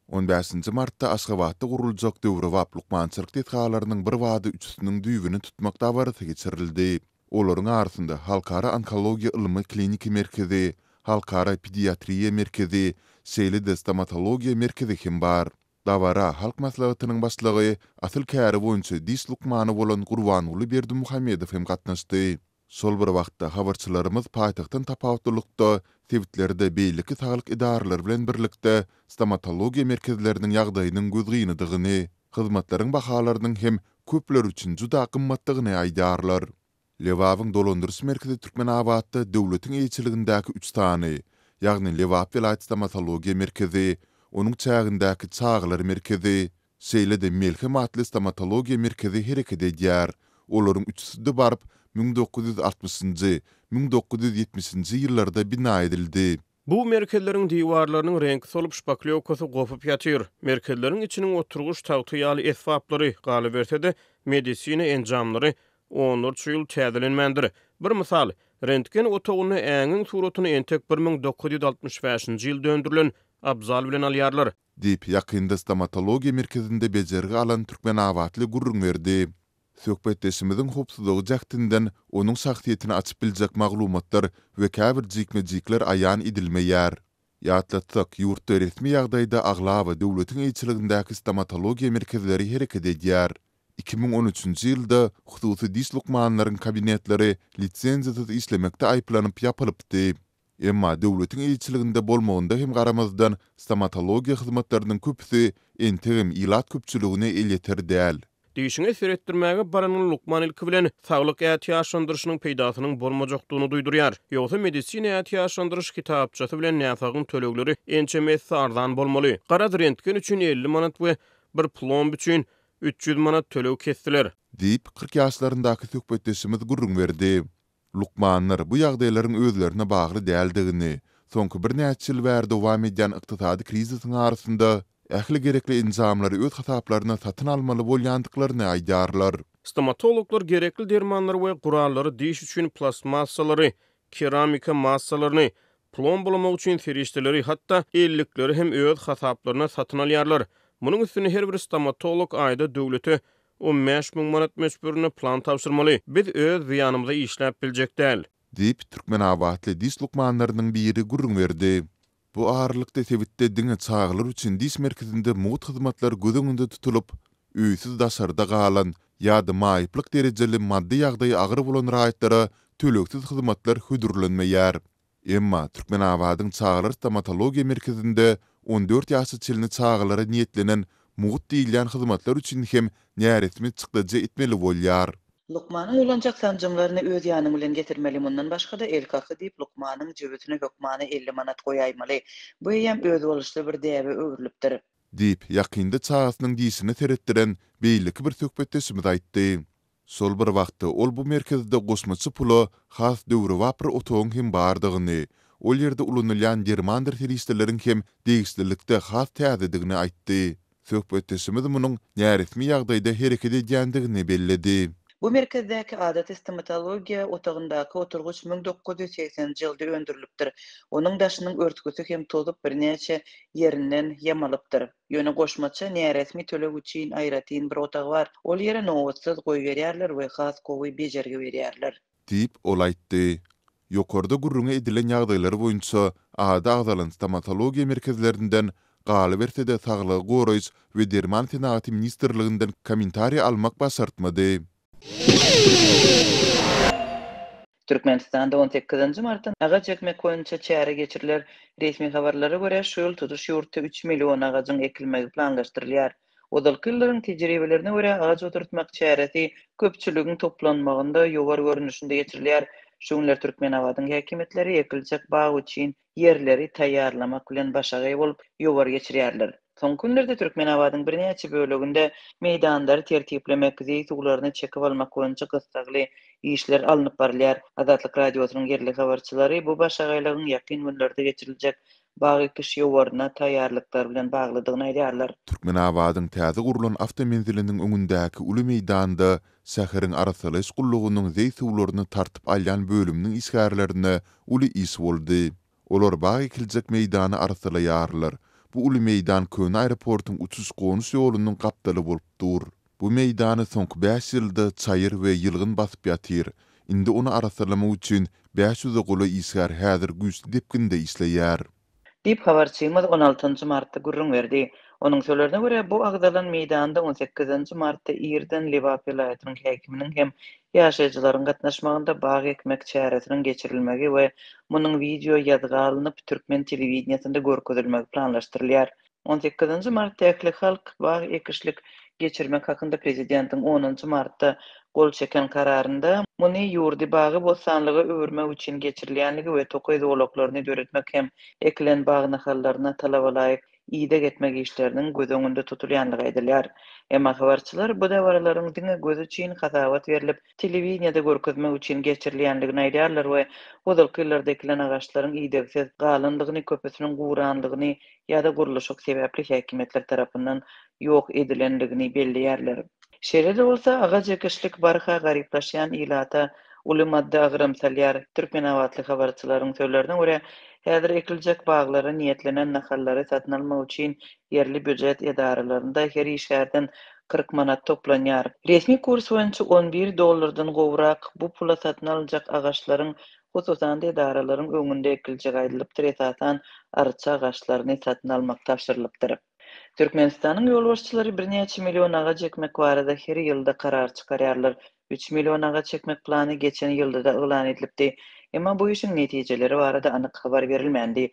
15 martda Aşgabatda guruljak döwre wap lukmançylyk detgalarynyň bir wady üçsüniň düýbüni tutmak dabarata geçirildi. Olaryň arasynda Halkara Onkologiýa Ilmy Kliniki Merkezi, Halkara Pediatriýa Merkezi, Seýle Stomatologiýa Merkezi hem bar. Dawara halk maslahatynyň başlygy asyl käri boýunça dis lukmany bolan Gurbanuly Berdimuhammedow hem gatnaşdy. Sol bir wagtda habarçylarymyz paýtagtyn tapawutlykda tewitlerinde beýleki saglyk idaralary bilen birlikde stomatologiýa merkezleriniň ýagdaýynyň gözgyndygyny, hyzmatlaryň bahalarynyň hem köpler üçin juda gymmatdygyny aýdarlar. Lewabyň dolandyrys merkezi Türkmenabadda döwletiň eýçiligindäki 3 tany, ýagny Lewap vilayat stomatologiýa merkezi, onuň çägindäki Çağlar merkezi, Seýlede Melhem atly stomatologiýa merkezi hereket edýär. Olaryň üçsüde barıp 1960-njy, 1970-nji ýyllarda bina edildi. Bu merkezleriň diwarlarynyň rengi solup şpaklewkasy gopup ýatyr. Merkezleriň içiniň oturguş tagty ýaly esbaplary galy bersede medisina enjamlary 13 ýyl täzelenmendir. Bir misal, rentgen otogyny äňiň suratyny entek 1965-nji ýyl döndürilen abzal bilen alýarlar. Dip ýakynda stomatologiýa merkezinde bejergi alan Türkmenabadly gurrun berdi. Söhbetdeşimizin hopsudygy jakdynden onuň şahsiýetini açyp biljek maglumatlar we käbir jikme-jikler aýan edilmeýär. Ýatlatsak, ýurtda resmi ýagdaýda aglawa döwletiň eýçiligindäki stomatologiýa merkezleri hereket edýär. 2013-nji ýylda hususy dis lukmanlaryň kabinetleri litsenziýasy işlemekde aýplanyp ýapylypdy. Emma döwletiň eýçiliginde bolmagynda hem garamazdan stomatologiýa hyzmatlarynyň köpüsi entegim ilat köpçüligine elýeter däl. Diýişiňe seretdirmäge baranyň lukman ilki bilen saglyk ýaşandyryşynyň peýdasynyň bolmajakdygyny duýdurýar. Ýogsa medisina ýaşandyryş kitapçasy bilen näsagyň tölegleri ençemesi arzan bolmaly. Garaz rentgen üçin 50 manat we bir plomb üçin 300 manat töleg kestiler. Diýip 40 ýaşlaryndaky söhbetdeşimiz gurrun berdi. Lukmanlar bu ýagdaýlaryň özlerine bagly däldigini, soňky bir näçe ýyl bäri dowam edýän ykdysady krizisiň arasynda ähli gerekli injamlary öz hasaplaryna satyn almaly bolýandyklaryny aýdarlar. Stomatologlar gerekli dermanlary we gurallary diş üçin plastmassalary, keramika massalaryny, plomb bulamak üçin ferişteleri, hatda ellikleri hem öz hasaplaryna satyn alýarlar. Munyň üstüne her bir stomatolog aýda döwlete 15.000 manat meşburuna plan tapşyrmaly. Biz öz ýanymyza işläp biljek däl. Diýip Türkmenabadly dis lukmanlarynyň biri gurrun berdi. Bu ağırlıkta tebitde diňe çağlar üçin dis merkezinde muğut hyzmatlar göz öňünde tutulup, üýsiz daşarda galan ýa-da maýyplyk derejeli maddi ýagdaýy agyr bolan raýatlara töleksiz hyzmatlar hödürlenmeýär. Emma Türkmenabadyň Çağlar stomatologiýa merkezinde 14 ýaşy çylny çağlara niýetlenen muğut diýilýän hyzmatlar üçin hem näresmi çykdyjy etmeli bolýar. Lukmana ýolanjak sanjymlaryny öz ýanyň bilen getirmeli. Mundan başga da elkakı diýip lukmanyň jebetine hökmany 50 manat goýaýmaly. Bu hem öz boluşly bir däbe öwrülipdir. Diýip ýakynda çağasynyň diýişini teretdiren beýleki bir söhbetdeşimiz aýtdy. Sol bir wagtda ol bu merkezde goşmaçy pula has döwre wapr otogyň hem bardygyny, ol ýerde ulanylýan derman derhilisteleriň hem degişlilikde has täzedigini aýtdy. Söhbetdeşimiz munyň näresmi ýagdaýda hereket edýändigini belledi. Bu merkezdäki adat stomatologiýa otagyndaky oturguç 1980-nji ýylda öndürilipdir. Onuň daşynyň örtgüsü hem tozup bir näçe ýerinden ýamalypdyr. Ýöne goşmaça näresmi töleg üçin aýratyn bir otag bar. Ol ýere nowatsyz goý berýärler we has gowy bejergi berýärler. Diýip ol aýtdy. Ýokarda gurrun edilen ýagdaýlar boýunça ada agzalan stomatologiýa merkezlerinden galy bersede saglygy goraýyş we derman tenaty ministrliginden kommentariýa almak başartmady. Türkmenistanda 18-nji martdan agaç ekmek boýunça çäre geçiriler. Resmi habarlara görä şu ýyl tutuş ýurtda 3 million agaçyň ekilmegi planlaşdyrylýar. Odalky ýyllaryň tejribelerine görä agaç oturtmak çäresi köpçüligiň toplanmagynda ýogar görnüşinde geçirilýär. Şuňlar Türkmenabadyň häkimetleri ekiljek bag üçin ýerleri taýýarlamak bilen başagaý bolup ýogar geçirýärler. Son günlerde Türkmenabadyň bir näçe böleginde meýdandary tertiplemek, suwlaryny çekip almak boýunça gysgaly işler alınıp barylýar. Azatlyk radiosynyň yerli habarçylary bu başagaýlaryň ýakyn günlerde geçiriljek bag ekiş ýogaryna taýýarlyklar bilen baglydygyny aýdýarlar. Türkmenabadyň täze gurulan awtomenziliniň öňündäki uly meýdanda şäheriň arasaly şgullugynyň zeýsuwlaryny tartyp alýan bölümniň işgärlerini uly iş boldy. Olar bag ekiljek meýdany arasaly ýarlar. Bu uly meýdan Kön aeroportyň uçuş-gonyş ýolunun gapdaly bolup dur. Bu meýdany soňky 5 ýylda çayır we ýylgyn basyp ýatyr. Indi onu arasalamak üçin 500 goly isgar häzir güýçli depkinde isleýär. Dip habarçymyz 16 martda gurrun berdi. Onun sözlerine göre bu agdalan meýdanda 18 martda Irden Liwap vilayatynyň häkiminiň hem ýaşaýjylaryň gatnaşmagynda bag ekmek çäresiniň geçirilmegi we munyň video ýazga alınıp Türkmen telewizionyasynda görkezilmegi planlaşdyrylýar. 18 martda Äkli halk bag ekişlik geçirmek hakynda prezidentiň 10 martda gol çeken kararynda muny ýurdy bagy bosanlygy öwürmek üçin geçirilýänligi we tokay zooloklaryny döretmek hem eklen bag nahallaryna talabalaýyk ýyda getmek işleriniň göz öňünde tutulýanlygy aýdylýar. Emma habarçylar bu dawralaryň diňe göz üçin hasawat berilip, telewizionyada görkezmek üçin geçirilýänligini aýdýarlar we ozalky ýyllarda ekilen agaçlaryň ýydagsyz galyndygyny, köpesiniň guranlygyny ýa-da gurulşyk sebäpli häkimetler tarapyndan ýok edilendigini belliýärler. Şeýle bolsa agaç ekişlik barha garyplaşýan ýylata uly madda agramsalýar. Türkmen awatly habarçylaryň sözlerine görä, häzir ekiljek baglara niýetlenen nahallary satyn almak üçin yerli büdjet edarelerinde her işlerden 40 manat toplanýar. Resmi kurs boýunça $11 gowrak bu pula satyn aljak agaçlaryň hususan edarelerin öňünde ekiljek aýdylypdyr. Esasan arça agaçlaryny satyn almak tapşyrylypdyr. Türkmenistanyň ýolbaşçylary bir neçe million agaç ekmek barada her ýylda karar çykarýarlar. 3 million agaç ekmek plany geçen ýylda da elan edilipdi. Emma bu işin netijeleri barada anyk habar berilmendi.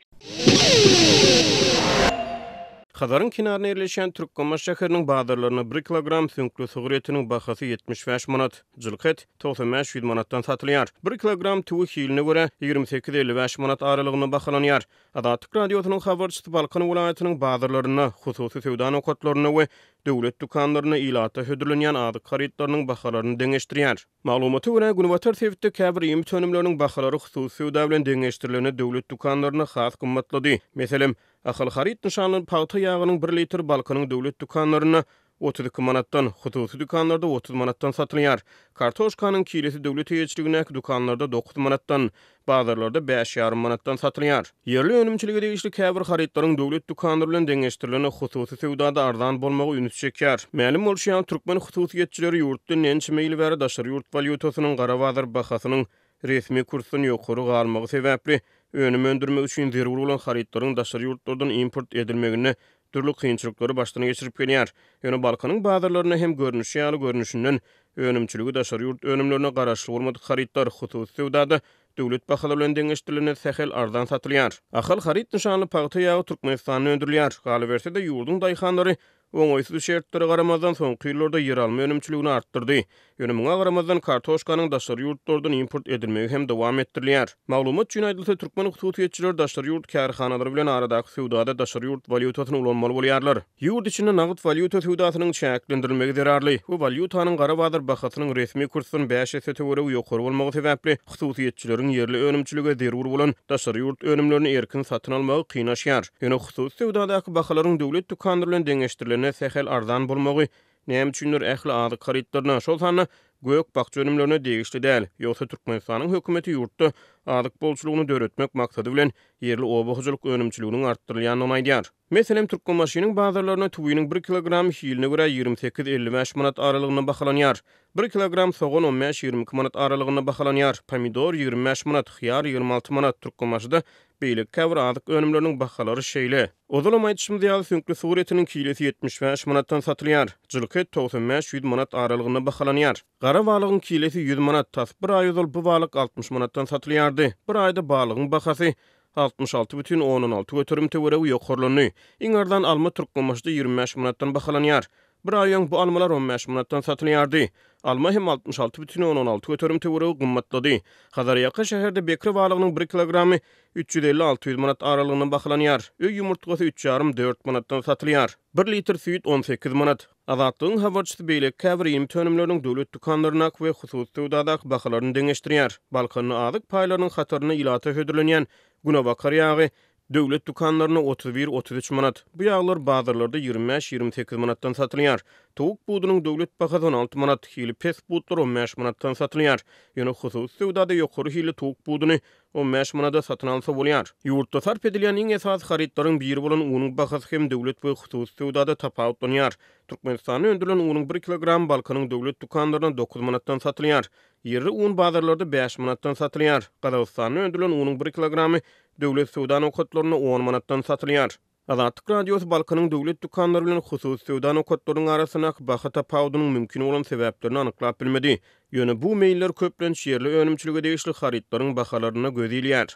Hazaryň kinaryna ýerleşen Türkmenbaş şäheriniň bazarlaryna 1 kilogram süňkli sugur etiniň bahasy 75 manat, jylket 95 manatdan satylýar. 1 kilogram tuwy hiline görä 28-55 manat aralygyna bahalanýar. Adatyk radiosynyň habarçysy Balkan welaýatynyň bazarlaryna, hususy sowda nokatlaryna we döwlet dukanlaryna ilata hödürlenýän adyk haritlarynyň bahalaryny deňeşdirýär. Maglumaty görä Günwatar tewitde käbir ýym tönümleriniň bahalary hususy sowda bilen deňeşdirilene döwlet dukanlaryna has gymmatlady. Meselem, ahal harit nişanly paýta ýagynyň 1 litr Balkanyň döwlet dukanlaryna 32 manatdan, hususy dukanlarda 30 manatdan satylýar. Kartoşkanyň kilesi döwlet ýetişligine dukanlarda 9 manatdan, bazarlarda 5,5 manatdan satylýar. Yerli önümçiligi degişli käbir haritlaryň döwlet dukanlary bilen deňeşdirilene hususy sowdada ardan bolmagy ünüt çekýär. Ma'lum bolýan Türkmen hususiýetçileri ýurtdan nençe meýil bäri daşary ýurt valyutasynyň gara bazar bahasynyň resmi kursyny ýokary galmagy sebäpli önüm öndürmek üçin zerur bolan haritlaryň daşary ýurtlardan import edilmegine türlü kynçylykları başdan geçirip gelýär. Ýöne Balkanyň bazarlaryna hem görnüşi ýaly görnüşinden önümçiligi daşary ýurt önümlerine garaşly bolmadyk haritlar hususy sowdada döwlet bahalary bilen deňeşdirilene sähel ardan satylýar. Ahal harit nişanly paýta ýagy Türkmenistanyň öndürilýär. Galy berse de ýurdun daýhanlary oňoýsuz şertlere garamazdan soňky ýyllarda yer alma önümçiligini artdyrdy. Ýöne muňa garamazdan kartoşkanyň daşary ýurtlardan import edilmegi hem dowam etdirilýär. Maglumat üçin aýdylsa Türkmen hususiýetçiler daşary ýurt kärhanalary bilen aradaky sowdada daşary ýurt valyutasyny ulanmaly bolýarlar. Ýurt içinde nagyt valyuta sowdasynyň çäklendirilmegi zerarly. Bu valyutanyň gara bazar bahasynyň resmi kursynyň 5 ýese töwere ýokary bolmagy sebäpli hususiýetçileriň yerli önümçiligi zerur bolan daşary ýurt önümlerini erkin satyn almagy kynlaşýar. Ýöne hususy sowdadaky bahalaryň döwlet dukanlary bilen deňeşdirilene sähel ardan bolmagy näme üçindir ähli adyk haritlaryna şol sany gök bakça önümlerine degişli däl. Ýogsa Türkmenistanyň hökümeti ýurtda adyk bolçulugyny döretmek maksady bilen yerli obahyjylyk önümçiliginiň artdyrylýanyny aýdýar. Meselem Türkmenbaşynyň bazarlaryna tuwynyň 1 kilogram hiline görä 28-55 manat aralygyna bahalanýar. 1 kilogram soğan 15-22 manat aralygyna bahalanýar. Pomidor 25 manat, hyýar 26 manat. Türkmenbaşyda beýle käbir adyk önümleriniň bahalary şeýle. Ozalam aýdyşymyz ýaly süňkli sugur etiniň kilesi 75 manatdan satylýar. Jylket 95-100 manat aralygyna bahalanýar. Gara balygyň kilesi 100 manat, tas bir aý ozal bu balyk 60 manatdan satylýardy. Bir aýda balygyň bahasy 66,16 götürüm töwere ýokarlany. Iňardan alma Türkmenbaşyda 25 manatdan bahalanýar. Bir aýyň bu almalar 15 manatdan satylýardy. Alma hem 66,16 götürüm töwere gymmatlady. Hazarýaka şäherde bekri balygynyň 1 kilogramy 350-600 manat aralygyna bahalanýar. Öý ýumurtgasy 3,5-4 manatdan satylýar. 1 litr süýt 18 manat. Azatlygyň habarçysy beýle käbir ýym tönümleriniň döwlet dukanlaryna we hususy sowdadaky bahalaryny deňeşdirýär. Balkanyň adyk paýlarynyň hataryna ilata hödürlenýän Günawakar ýagy Döwlet dukanlaryna 31-33 manat. Bu ýaglar bazarlarda 25-28 manatdan satylýar. Towuk budunyň döwlet bahasy 16 manat, hili pes budlar 15 manatdan satylýar. Ýöne hususy sowdada ýokary hili towuk buduny 15 manada satyn alsa bolýar. Ýurtda sarp edilen iň esas haritlaryň biri bolan unyň bahasy hem döwlet we hususy sowdada tapawutlanýar. Türkmenistanda öndürilen unyň 1 kilogram balkanyň döwlet dukanlaryna 9 manatdan satylýar. Yerli un bazarlarda 5 manatdan satylýar. Gazagystanda öndürilen unyň 1 kilogramy döwlet sowda nokatlaryna 10 manatdan satylýar. Azatlyk radiosu balkanyň döwlet dukanlary bilen hususy sowda nokatlarynyň arasyna baha tapawudynyň mümkin bolan sebäplerini anyklap bilmedi. Ýöne bu meýiller köplenç yerli önümçiligi degişli haritlaryň bahalaryna göz ilýär.